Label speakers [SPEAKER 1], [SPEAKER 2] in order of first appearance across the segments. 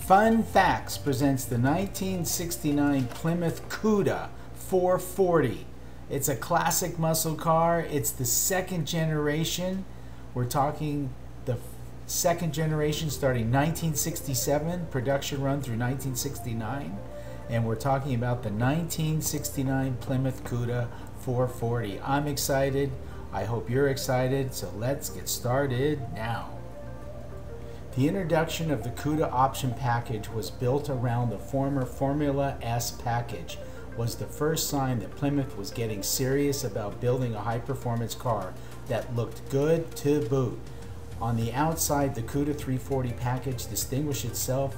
[SPEAKER 1] Fun Facts presents the 1969 Plymouth Cuda 440. It's a classic muscle car. It's the second generation. We're talking the second generation starting 1967, production run through 1969. And we're talking about the 1969 Plymouth Cuda 440. I'm excited. I hope you're excited. So let's get started now. The introduction of the Cuda option package was built around the former Formula S package, was the first sign that Plymouth was getting serious about building a high-performance car that looked good to boot. On the outside, the Cuda 340 package distinguished itself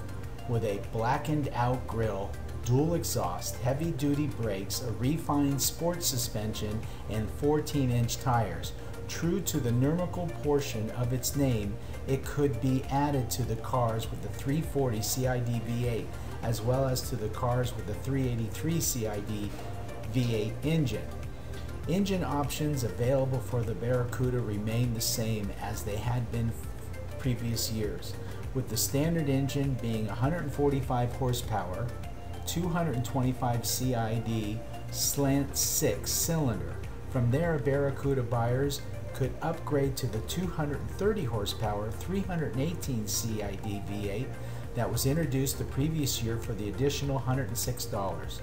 [SPEAKER 1] with a blackened-out grille, dual exhaust, heavy-duty brakes, a refined sports suspension, and 14-inch tires. True to the numerical portion of its name, it could be added to the cars with the 340 CID V8 as well as to the cars with the 383 CID V8 engine. Engine options available for the Barracuda remain the same as they had been previous years, with the standard engine being 145 horsepower, 225 CID slant 6 cylinder. From there, Barracuda buyers could upgrade to the 230 horsepower 318 CID V8 that was introduced the previous year for the additional $106.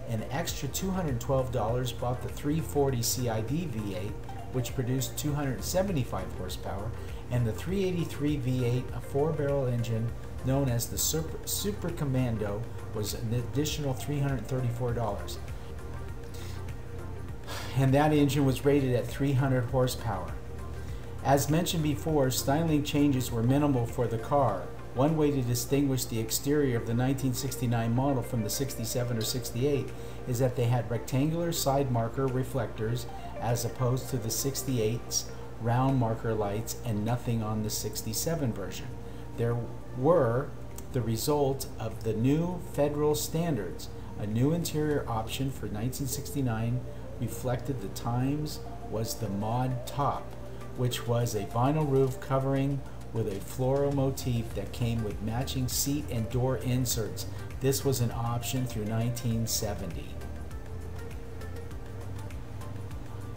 [SPEAKER 1] An extra $212 bought the 340 CID V8, which produced 275 horsepower, and the 383 V8, a 4-barrel engine known as the Super Commando, was an additional $334. And that engine was rated at 300 horsepower. As mentioned before, styling changes were minimal for the car. One way to distinguish the exterior of the 1969 model from the 67 or 68 is that they had rectangular side marker reflectors as opposed to the 68's round marker lights and nothing on the 67 version. There were the result of the new federal standards. A new interior option for 1969 reflected the times was the mod top, which was a vinyl roof covering with a floral motif that came with matching seat and door inserts. This was an option through 1970.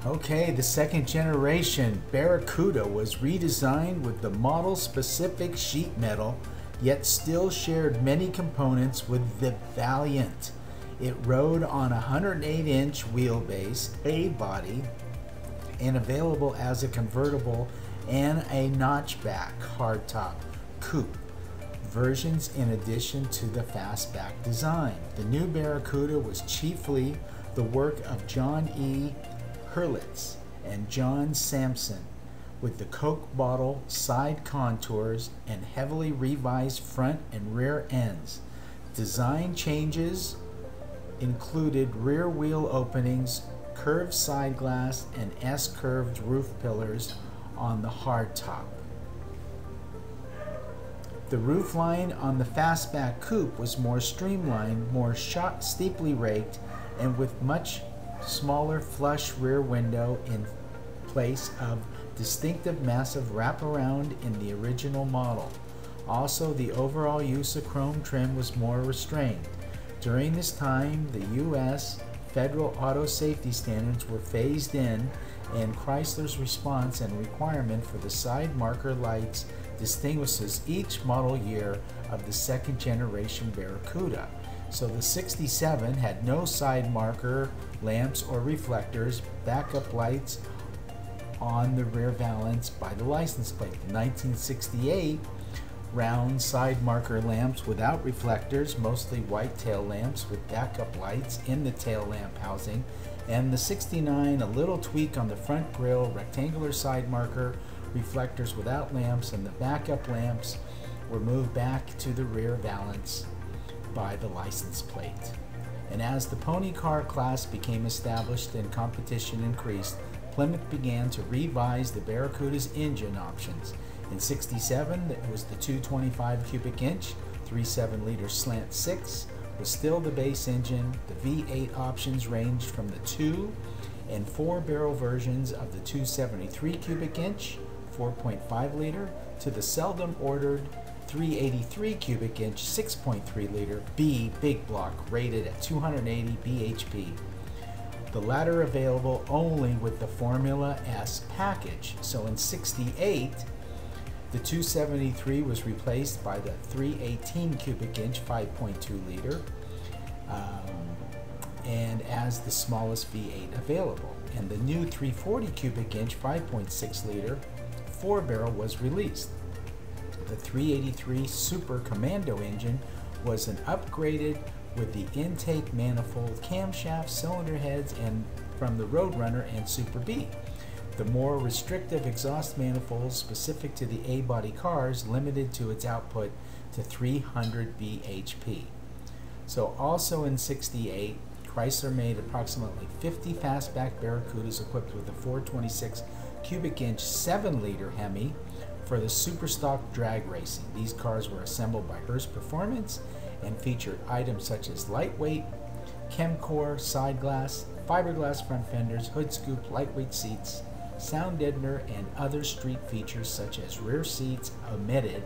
[SPEAKER 1] Okay, the second generation Barracuda was redesigned with the model specific sheet metal, yet still shared many components with the Valiant. It rode on a 108-inch wheelbase, A body, and available as a convertible and a notchback hardtop coupe versions in addition to the fastback design. The new Barracuda was chiefly the work of John E. Hurlitz and John Sampson, with the Coke bottle side contours and heavily revised front and rear ends. Design changes included rear wheel openings, curved side glass, and S-curved roof pillars on the hardtop. The roofline on the fastback coupe was more streamlined, more steeply raked, and with much smaller flush rear window in place of distinctive massive wraparound in the original model. Also, the overall use of chrome trim was more restrained. During this time, the U.S. federal auto safety standards were phased in, and Chrysler's response and requirement for the side marker lights distinguishes each model year of the second generation Barracuda. So the 67 had no side marker lamps or reflectors, backup lights on the rear valance by the license plate. The 1968 round side marker lamps without reflectors, mostly white tail lamps with backup lights in the tail lamp housing, and the 69 a little tweak on the front grille, rectangular side marker reflectors without lamps, and the backup lamps were moved back to the rear valance by the license plate. And as the pony car class became established and competition increased, Plymouth began to revise the Barracuda's engine options. In 67, it was the 225 cubic inch, 3.7 liter slant 6 was still the base engine. The V8 options ranged from the 2 and 4 barrel versions of the 273 cubic inch, 4.5 liter, to the seldom ordered 383 cubic inch 6.3 liter B big block rated at 280 bhp. The latter available only with the Formula S package. So in 68, the 273 was replaced by the 318 cubic inch 5.2 liter and as the smallest V8 available. And the new 340 cubic inch 5.6 liter 4-barrel was released. The 383 Super Commando engine was an upgraded with the intake manifold, camshaft, cylinder heads, and from the Roadrunner and Super B. The more restrictive exhaust manifolds specific to the A-body cars limited to its output to 300 bhp. So also in 68, Chrysler made approximately 50 fastback Barracudas equipped with a 426 cubic inch 7-liter Hemi for the super stock drag racing. These cars were assembled by Hearst Performance and featured items such as lightweight, Chemcore side glass, fiberglass front fenders, hood scoop, lightweight seats, sound deadener, and other street features such as rear seats omitted.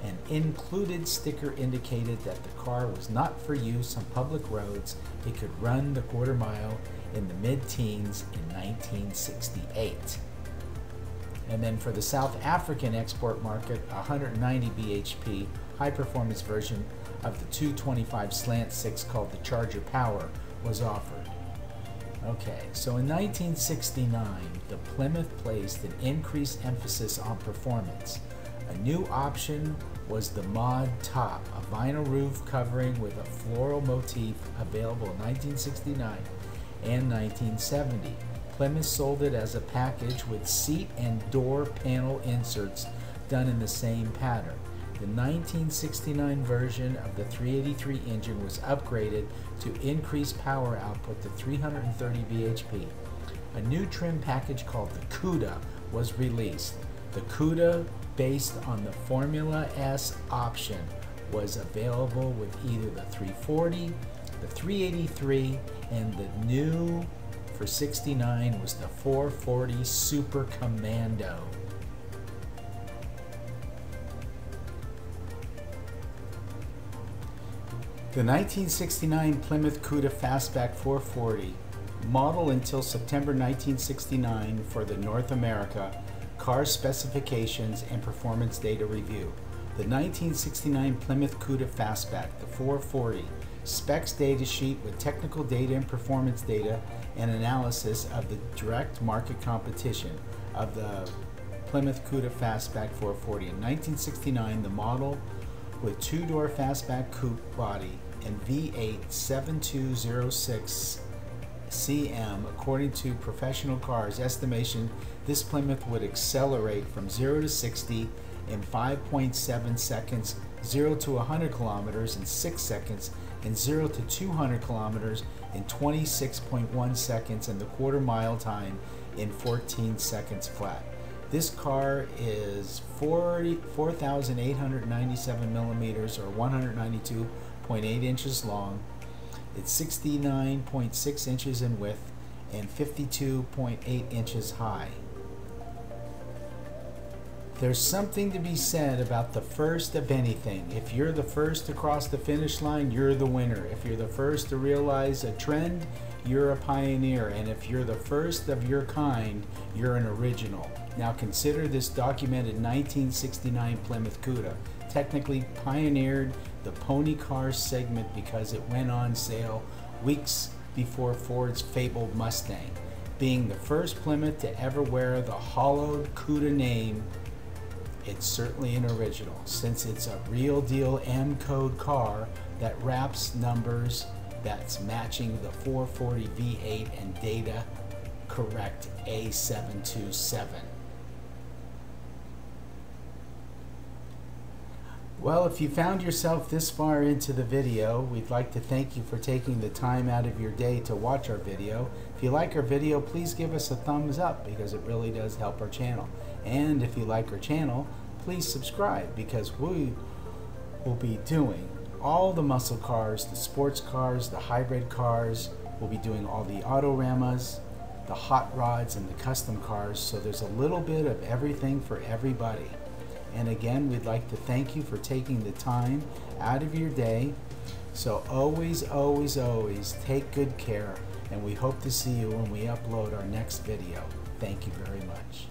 [SPEAKER 1] An included sticker indicated that the car was not for use on public roads. It could run the quarter mile in the mid-teens in 1968. And then for the South African export market, a 190 bhp high-performance version of the 225 Slant 6 called the Charger Power was offered. Okay, so in 1969, the Plymouth placed an increased emphasis on performance. A new option was the Mod Top, a vinyl roof covering with a floral motif available in 1969 and 1970. Plymouth sold it as a package with seat and door panel inserts done in the same pattern. The 1969 version of the 383 engine was upgraded to increase power output to 330 bhp. A new trim package called the Cuda was released. The Cuda, based on the Formula S option, was available with either the 340, the 383, and the new for 69 was the 440 Super Commando. The 1969 Plymouth Cuda Fastback 440, model until September 1969 for the North America car specifications and performance data review. The 1969 Plymouth Cuda Fastback, the 440, specs data sheet with technical data and performance data and analysis of the direct market competition of the Plymouth Cuda Fastback 440. In 1969, the model with two-door fastback coupe body and V8 7206 cm, according to Professional Cars estimation, this Plymouth would accelerate from 0 to 60 in 5.7 seconds, 0 to 100 kilometers in 6 seconds, and 0 to 200 kilometers in 26.1 seconds, and the quarter mile time in 14 seconds flat. This car is 4,897 millimeters or 192.8 inches long. It's 69.6 inches in width and 52.8 inches high. There's something to be said about the first of anything. If you're the first to cross the finish line, you're the winner. If you're the first to realize a trend, you're a pioneer. And if you're the first of your kind, you're an original. Now consider this documented 1969 Plymouth Cuda technically pioneered the pony car segment because it went on sale weeks before Ford's fabled Mustang. Being the first Plymouth to ever wear the hollowed Cuda name, it's certainly an original, since it's a real deal M code car that wraps numbers that's matching the 440 V8 and data correct A727. Well, if you found yourself this far into the video, we'd like to thank you for taking the time out of your day to watch our video. If you like our video, please give us a thumbs up because it really does help our channel. And if you like our channel, please subscribe because we will be doing all the muscle cars, the sports cars, the hybrid cars. We'll be doing all the autoramas, the hot rods, and the custom cars. So there's a little bit of everything for everybody. And again, we'd like to thank you for taking the time out of your day. So always, always, always take good care, and we hope to see you when we upload our next video. Thank you very much.